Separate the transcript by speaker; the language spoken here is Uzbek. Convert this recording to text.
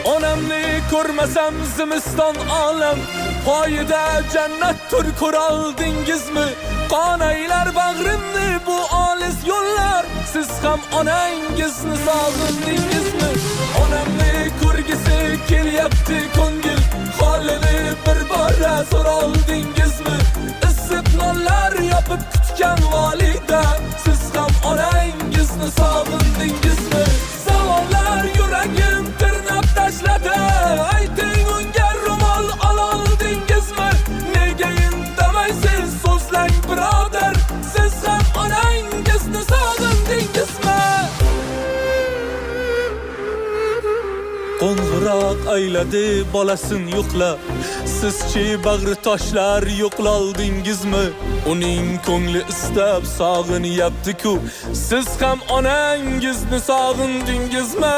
Speaker 1: Onamni ko'rmasam zimiston olam, poyida jannatdir ko'raldingizmi? Qonaylar bag'rimni bu olis yo'llar, siz ham onangizni sog'indingizmi? Onamni ko'rgisi kelyapti ko'ngil, holini bir bora so'raldingizmi? Issiq nonlar yopib kutgan volida, siz ham onangizni sog'indingizmi? Savollar yuragim tirnab tashladi, ayting unga ro'mol oldingizmi? Nega indamaysiz, so'zlang birodar, siz ham onangizni sog'indingizmi? Qo'ng'iroq ayladi bolasin yo'qlab, sizchi bag'ri toshlar yo'qloldingizmi? Uning ko'ngli istab sog'inyapti-ku, siz ham onangizni sog'indingizmi?